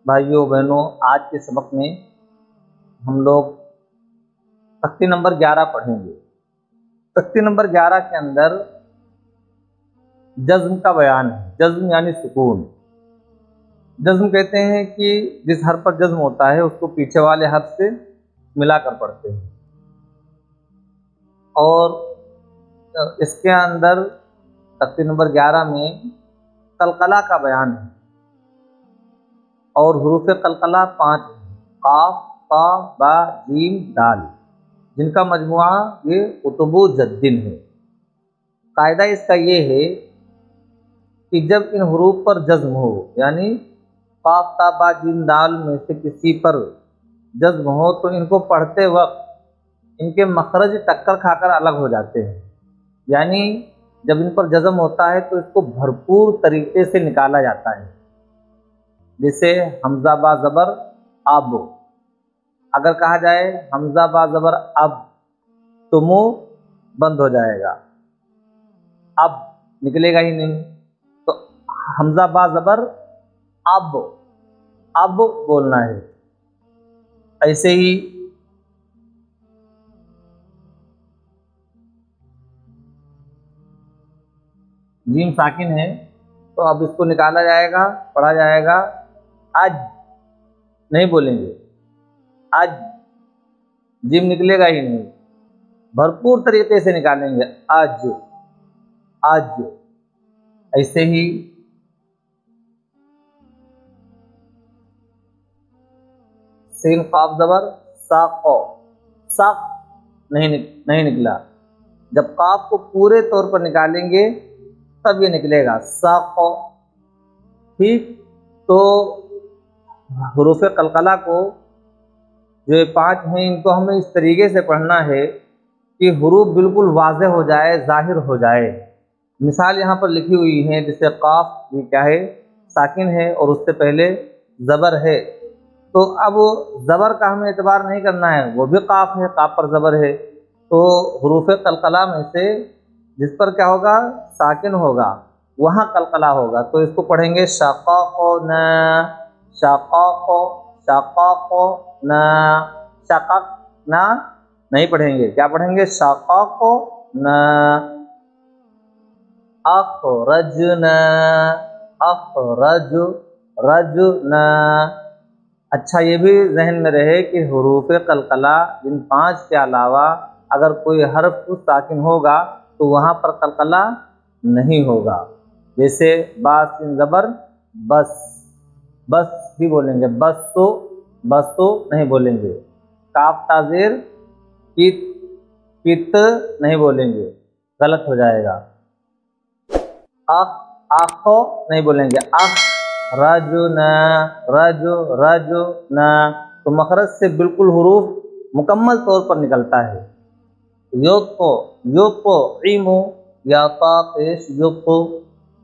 بھائیوں بہنوں، آج کے سبق میں ہم لوگ تختی نمبر 11 پڑھیں گے۔ تختی نمبر 11 کے اندر جزم کا بیان ہے۔ جزم یعنی سکون۔ جزم کہتے ہیں کہ جس حرف پر جزم ہوتا ہے اس کو پیچھے والے حرف سے ملا کر پڑھتے ہیں، اور اس کے اندر تختی نمبر 11 میں قلقلہ کا بیان ہے، اور حروف قلقلہ 5 ہیں: قاف، طا، با، جیم، دال، جن کا مجموعہ یہ قطب جدن ہے۔ قاعدہ اس کا یہ ہے کہ جب ان حروف پر جزم ہو، یعنی قاف، تا، با، جیم، دال میں سے کسی پر جزم ہو، تو ان کو پڑھتے وقت ان کے مخرج ٹکر کھا کر الگ ہو جاتے ہیں۔ یعنی جب ان پر جزم ہوتا ہے تو اس کو بھرپور طریقے سے نکالا جاتا ہے، جیسے حمزہ با زبر اب، اگر کہا جائے حمزہ با زبر اب تو منہ بند ہو جائے گا، اب نکلے گا ہی نہیں۔ تو حمزہ با زبر اب، اب بولنا ہے۔ ایسے ہی جیم ساکن ہے تو اب اس کو نکالا جائے گا، پڑھا جائے گا اج، نہیں بولیں گے اج، جیم نکلے گا ہی نہیں، بھرپور طریقے سے نکالیں گے اج، اج۔ ایسے ہی سین قاف زبر ساق، ساق نہیں نکلا، جب قاف کو پورے طور پر نکالیں گے تب یہ نکلے گا ساق۔ ٹھیک، تو حروف قلقلہ کو جو یہ 5 ہیں ان کو ہمیں اس طریقے سے پڑھنا ہے کہ حروف بالکل واضح ہو جائے، ظاہر ہو جائے۔ مثال یہاں پر لکھی ہوئی ہے، جیسے قاف یہ کیا ہے؟ ساکن ہے، اور اس سے پہلے زبر ہے، تو اب زبر کا ہمیں اعتبار نہیں کرنا ہے، وہ بھی قاف ہے، قاف پر زبر ہے، تو حروف قلقلہ میں سے جس پر کیا ہوگا؟ ساکن ہوگا، وہاں قلقلہ ہوگا، تو اس کو پڑھیں گے شقاق نا، شقاق، شقاق نا، شقق نا نہیں پڑھیں گے، کیا پڑھیں گے؟ شقاق نا، اخرجنا، اخرج، رجنا۔ اچھا، یہ بھی ذہن میں رہے کہ حروف قلقلہ ان 5 کے علاوہ اگر کوئی حرف ساکن ہوگا تو وہاں پر قلقلہ نہیں ہوگا، جیسے با سین زبر بس، بس بھی بولیں گے، بس تو، بس تو نہیں بولیں گے۔ کاف تا زیر کت، کت نہیں بولیں گے، غلط ہو جائے گا۔ اخ، آخ نہیں بولیں گے، اخ، رجنا، رجو، رجنا، تو مخرج سے بالکل حروف مکمل طور پر نکلتا ہے۔ یوقو، یوقو، عیمو، یا تا پیش یوقو،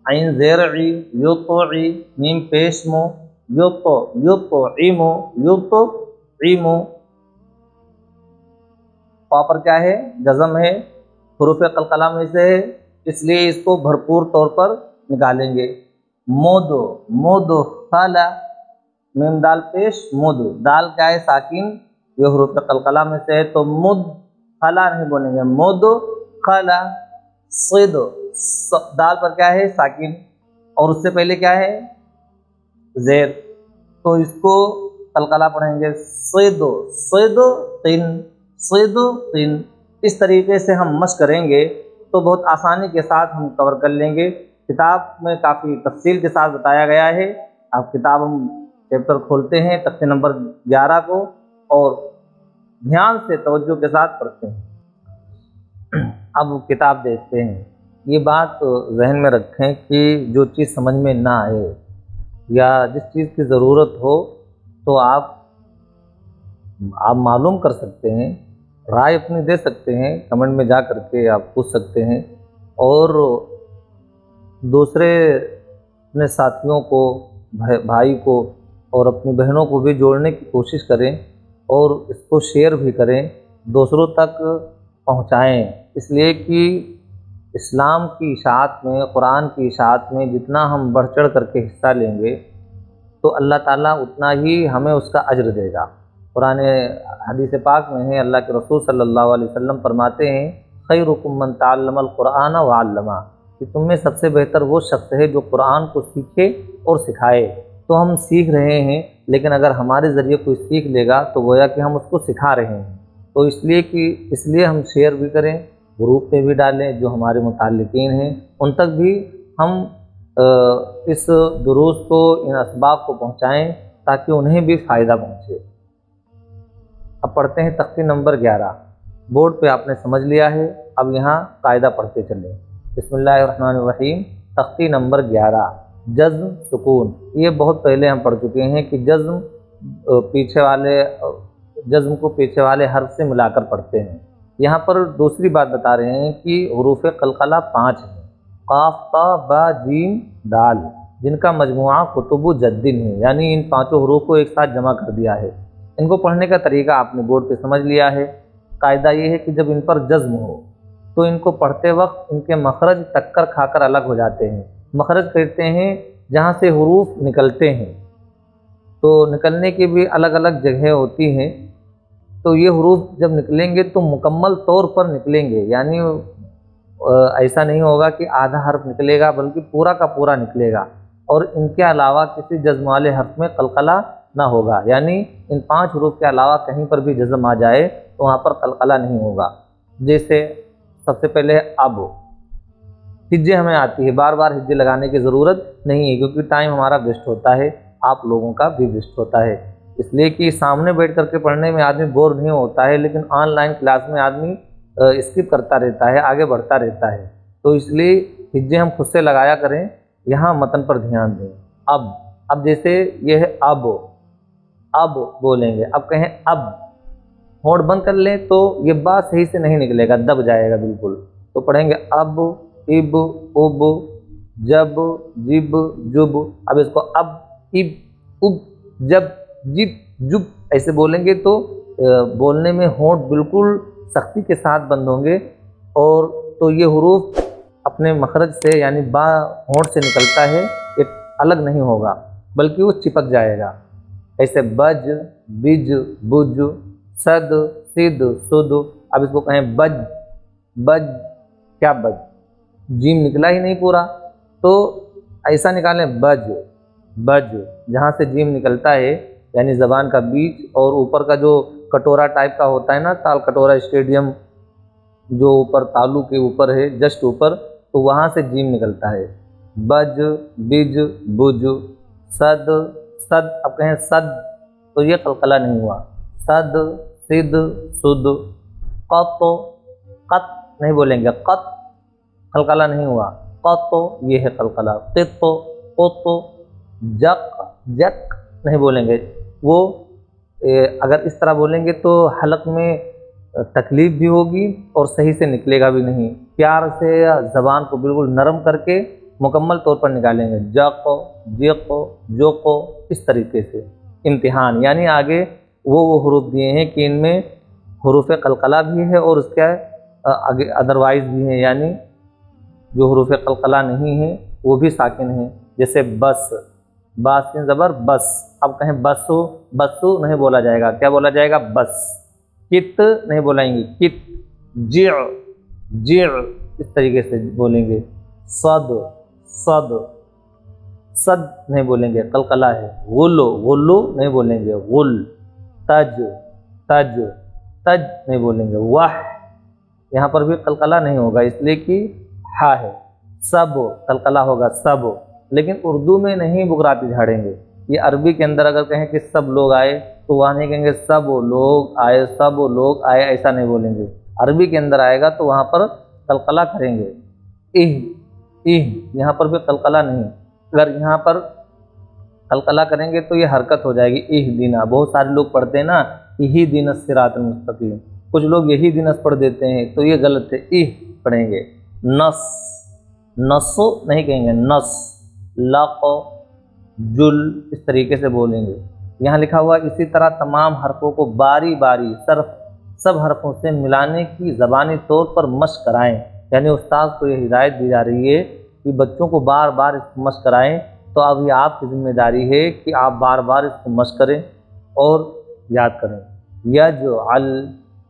عین زیر عی، یوقعی، میم پیش مو، یوقو، یوقو، عیمو، یوقو، عیمو۔ پا پر کیا ہے؟ جزم ہے، حروف قلقلہ میں سے ہے، اس لیے اس کو بھرپور طور پر نکالیں گے۔ مودو، مودو خالا، میم دال پیش مد، دال کیا ہے؟ ساکن، یہ حروف قلقلہ میں سے ہے، تو مد خلا نہیں بولیں گے، مد خلا۔ صد، دال پر کیا ہے؟ ساکن، اور اس سے پہلے کیا ہے؟ زیر، تو اس کو قلقلہ پڑھیں گے صد، صد قن، صد قن۔ اس طریقے سے ہم مشق کریں گے تو بہت آسانی کے ساتھ ہم کور کر لیں گے۔ کتاب میں کافی تفصیل کے ساتھ بتایا گیا ہے۔ اب کتاب ہم چیپٹر کھولتے ہیں تختی نمبر 11 کو، اور دھیان سے توجہ کے ساتھ پڑھتے ہیں۔ اب کتاب دیکھتے ہیں۔ یہ بات ذہن میں رکھیں کہ جو چیز سمجھ میں نہ آئے یا جس چیز کی ضرورت ہو تو آپ معلوم کر سکتے ہیں، رائے اپنی دے سکتے ہیں، کمنٹ میں جا کر کے آپ پوچھ سکتے ہیں، اور دوسرے اپنے ساتھیوں کو، بھائی کو اور اپنی بہنوں کو بھی جوڑنے کی کوشش کریں، اور اس کو شیئر بھی کریں، دوسروں تک پہنچائیں، اس لیے کہ اسلام کی اشاعت میں، قرآن کی اشاعت میں جتنا ہم بڑھ چڑھ کر کے حصہ لیں گے تو اللہ تعالیٰ اتنا ہی ہمیں اس کا اجر دے گا۔ قرآن حدیث پاک میں ہے، اللہ کے رسول صلی اللہ علیہ وسلم فرماتے ہیں خیرکم من تعلم القرآن وعلمہ، کہ تم میں سب سے بہتر وہ شخص ہے جو قرآن کو سیکھے اور سکھائے۔ تو ہم سیکھ رہے ہیں، لیکن اگر ہمارے ذریعے کوئی سیکھ لے گا تو گویا کہ ہم اس کو سکھا رہے ہیں۔ تو اس لیے ہم شیئر بھی کریں، گروپ پہ بھی ڈالیں، جو ہمارے متعلقین ہیں ان تک بھی ہم اس دروس کو، ان اسباب کو پہنچائیں تاکہ انہیں بھی فائدہ پہنچے۔ اب پڑھتے ہیں تختی نمبر 11۔ بورڈ پہ آپ نے سمجھ لیا ہے، اب یہاں قاعدہ پڑھتے چلیں۔ بسم اللہ الرحمن الرحیم۔ تختی نمبر 11، جزم سکون۔ یہ بہت پہلے ہم پڑھ چکے ہیں کہ جزم کو پیچھے والے حرف سے ملا کر پڑھتے ہیں۔ یہاں پر دوسری بات بتا رہے ہیں کہ حروف قلقلہ 5 ہیں، قاف تا با جیم دال، جن کا مجموعہ قطب جدن ہے، یعنی ان 5 حروف کو ایک ساتھ جمع کر دیا ہے۔ ان کو پڑھنے کا طریقہ آپ نے بورڈ پہ سمجھ لیا ہے۔ قاعدہ یہ ہے کہ جب ان پر جزم ہو تو ان کو پڑھتے وقت ان کے مخرج ٹکر کھا کر الگ ہو جاتے ہیں۔ مخرج کہتے ہیں جہاں سے حروف نکلتے ہیں، تو نکلنے کی بھی الگ الگ جگہیں ہوتی ہیں۔ تو یہ حروف جب نکلیں گے تو مکمل طور پر نکلیں گے، یعنی ایسا نہیں ہوگا کہ آدھا حرف نکلے گا، بلکہ پورا کا پورا نکلے گا، اور ان کے علاوہ کسی جزم والے حرف میں قلقلہ نہ ہوگا، یعنی ان 5 حروف کے علاوہ کہیں پر بھی جزم آ جائے تو وہاں پر قلقلہ نہیں ہوگا۔ جیسے سب سے پہلے اب ہجے ہمیں آتی ہے، بار بار ہجے لگانے کی ضرورت نہیں ہے، کیونکہ ٹائم ہمارا ویسٹ ہوتا ہے، آپ لوگوں کا بھی ویسٹ ہوتا ہے، اس لیے کہ سامنے بیٹھ کر کے پڑھنے میں آدمی بور نہیں ہوتا ہے، لیکن آن لائن کلاس میں آدمی اسکپ کرتا رہتا ہے، آگے بڑھتا رہتا ہے۔ تو اس لیے ہجے ہم خود سے لگایا کریں، یہاں متن پر دھیان دیں۔ اب جیسے یہ ہے اب بولیں گے، اب کہیں اب، ہونٹ بند کر لیں تو یہ با صحیح سے نہیں نکلے گا، دب جائے گا بالکل۔ تو پڑھیں گے اب، اب، اب، جب، جب، جب۔ اب اس کو اب، اب، جب، جب، جب ایسے بولیں گے تو بولنے میں ہونٹ بالکل سختی کے ساتھ بند ہوں گے، اور تو یہ حروف اپنے مخرج سے، یعنی با ہونٹ سے نکلتا ہے، یہ الگ نہیں ہوگا بلکہ وہ چپک جائے گا۔ ایسے بج، بج، بج، صد، صد، سد۔ اب اس کو کہیں بج، بج، کیا بج، جیم نکلا ہی نہیں پورا، تو ایسا نکالیں بج، بج، جہاں سے جیم نکلتا ہے، یعنی زبان کا بیچ اور اوپر کا جو کٹورا ٹائپ کا ہوتا ہے نا، تال کٹورا اسٹیڈیم جو اوپر تالو کے اوپر ہے، جسٹ اوپر، تو وہاں سے جیم نکلتا ہے۔ بج، بج، بج، صد، صد۔ اب کہیں صد تو یہ قلقلہ نہیں ہوا، صد، صد، سد۔ قط، قط نہیں بولیں گے، قط قلقلہ نہیں ہوا، قط یہ ہے قلقلہ۔ قط، قط، جق، جق نہیں بولیں گے، وہ اگر اس طرح بولیں گے تو حلق میں تکلیف بھی ہوگی اور صحیح سے نکلے گا بھی نہیں۔ پیار سے زبان کو بالکل نرم کر کے مکمل طور پر نکالیں گے، جق، جق، جوق، اس طریقے سے۔ امتحان، یعنی آگے وہ حروف دیے ہیں کہ ان میں حروف قلقلہ بھی ہے اور اس کے آگے ادروائز بھی ہیں، یعنی جو حروف قلقلہ نہیں ہیں وہ بھی ساکن ہیں، جیسے بس، با سین زبر بس۔ اب کہیں بسو، بسو نہیں بولا جائے گا، کیا بولا جائے گا، بس۔ کت نہیں بولائیں گے، کت۔ جع، جع اس طریقے سے بولیں گے۔ صد، صد، صد نہیں بولیں گے، قلقلہ ہے۔ غلو، غلو نہیں بولیں گے، غل۔ تج، تج، تج نہیں بولیں گے۔ وح، یہاں پر بھی قلقلہ نہیں ہوگا اس لیے کہ ہا ہے۔ سب قلقلہ ہوگا، سب، لیکن اردو میں نہیں بغراتی جھاڑیں گے۔ یہ عربی کے اندر اگر کہیں کہ سب لوگ آئے تو وہاں نہیں کہیں گے سب لوگ آئے، سب لوگ آئے، ایسا نہیں بولیں گے۔ عربی کے اندر آئے گا تو وہاں پر قلقلہ کریں گے۔ یہاں پر بھی قلقلہ نہیں، اگر یہاں پر قلقلہ کریں گے تو یہ حرکت ہو جائے گی۔ اہدنا، بہت سارے لوگ پڑھتے ہیں نا، اہدنا الصراط المستقیم، کچھ لوگ یہی دنس پڑھ دیتے ہیں تو یہ غلط ہے، پڑھیں گے۔ نص، نص نہیں کہیں گے، نص۔ لق، جل، اس طریقے سے بولیں گے۔ یہاں لکھا ہوا اسی طرح تمام حرفوں کو باری باری سب حرفوں سے ملانے کی زبانی طور پر مشق کرائیں، یعنی استاد کو یہ ہدایت دی جا رہی ہے کہ بچوں کو بار بار اس کو مشق کرائیں تو اب یہ آپ کی ذمہ داری ہے کہ آپ بار بار اس کو مشق کریں اور یاد کریں۔ یجعل،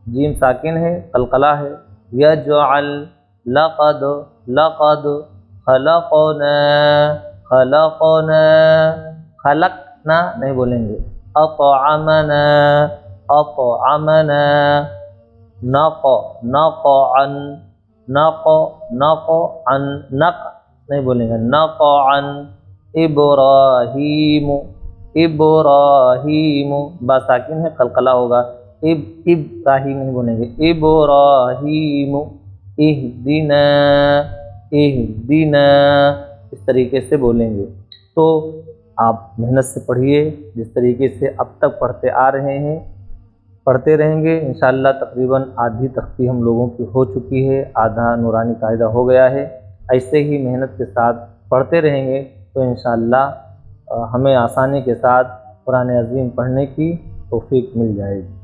جیم ساکن ہے، قلقلہ ہے، یجعل، لقد، لقد، خلقنا، خلقنا، خلقنا نہیں بولیں گے، اطعمنا، اطعمنا، نق، نقعا، نق، نقعا، نق نہیں بولیں گے، نقعا، ابراہیم، ابراہیم، با ساکن ہے، قلقلہ ہوگا، ابراہیم نہیں بولیں گے، ابراہیم، اہدنا، اہدنا، اس طریقے سے بولیں گے۔ تو آپ محنت سے پڑھیے جس طریقے سے اب تک پڑھتے آ رہے ہیں، پڑھتے رہیں گے انشاءاللہ۔ تقریباً آدھی تختی ہم لوگوں کی ہو چکی ہے، آدھا نورانی قاعدہ ہو گیا ہے۔ ایسے ہی محنت کے ساتھ پڑھتے رہیں گے تو انشاءاللہ ہمیں آسانی کے ساتھ قرآن عظیم پڑھنے کی توفیق مل جائے گی۔